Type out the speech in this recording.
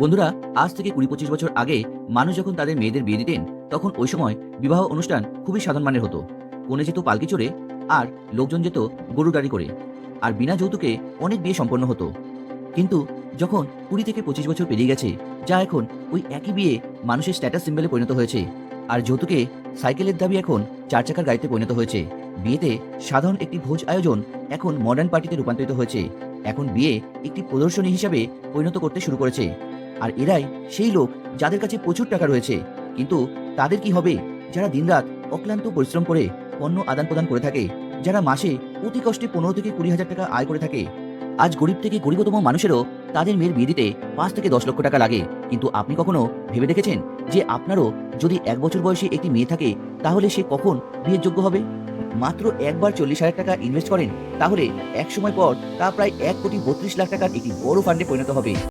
বন্ধুরা, আজ থেকে ২০-২৫ বছর আগে মানুষ যখন তাদের মেয়েদের বিয়ে দিতেন, তখন ওই সময় বিবাহ অনুষ্ঠান খুবই সাধারণ মানের হতো। কনে যেত পালকি চড়ে, আর লোকজন যেত গরুর গাড়ি করে, আর বিনা যৌতুকে অনেক বিয়ে সম্পন্ন হতো। কিন্তু যখন ২০ থেকে ২৫ বছর পেরিয়ে গেছে, যা এখন ওই একই বিয়ে মানুষের স্ট্যাটাস সিম্বলে পরিণত হয়েছে, আর যৌতুকে সাইকেলের দাবি এখন ৪ চাকার গাড়িতে পরিণত হয়েছে। বিয়েতে সাধারণ একটি ভোজ আয়োজন এখন মডার্ন পার্টিতে রূপান্তরিত হয়েছে। এখন বিয়ে একটি প্রদর্শনী হিসাবে পরিণত করতে শুরু করেছে। আর এরাই সেই লোক যাদের কাছে প্রচুর টাকা রয়েছে। কিন্তু তাদের কি হবে যারা দিনরাত অক্লান্ত পরিশ্রম করে পণ্য আদান প্রদান করে থাকে, যারা মাসে অতি কষ্টে ১৫ থেকে ২০ হাজার টাকা আয় করে থাকে? আজ গরিব থেকে গরিবতম মানুষেরও তাদের মেয়ের বিয়ে দিতে ৫ থেকে ১০ লক্ষ টাকা লাগে। কিন্তু আপনি কখনো ভেবে দেখেছেন যে আপনারও যদি ১ বছর বয়সী একটি মেয়ে থাকে, তাহলে সে কখন বিয়ের যোগ্য হবে? মাত্র একবার ৪০ হাজার টাকা ইনভেস্ট করেন, তাহলে এক সময় পর তা প্রায় ১,৩২,০০,০০০ টাকার একটি বড় ফান্ডে পরিণত হবে।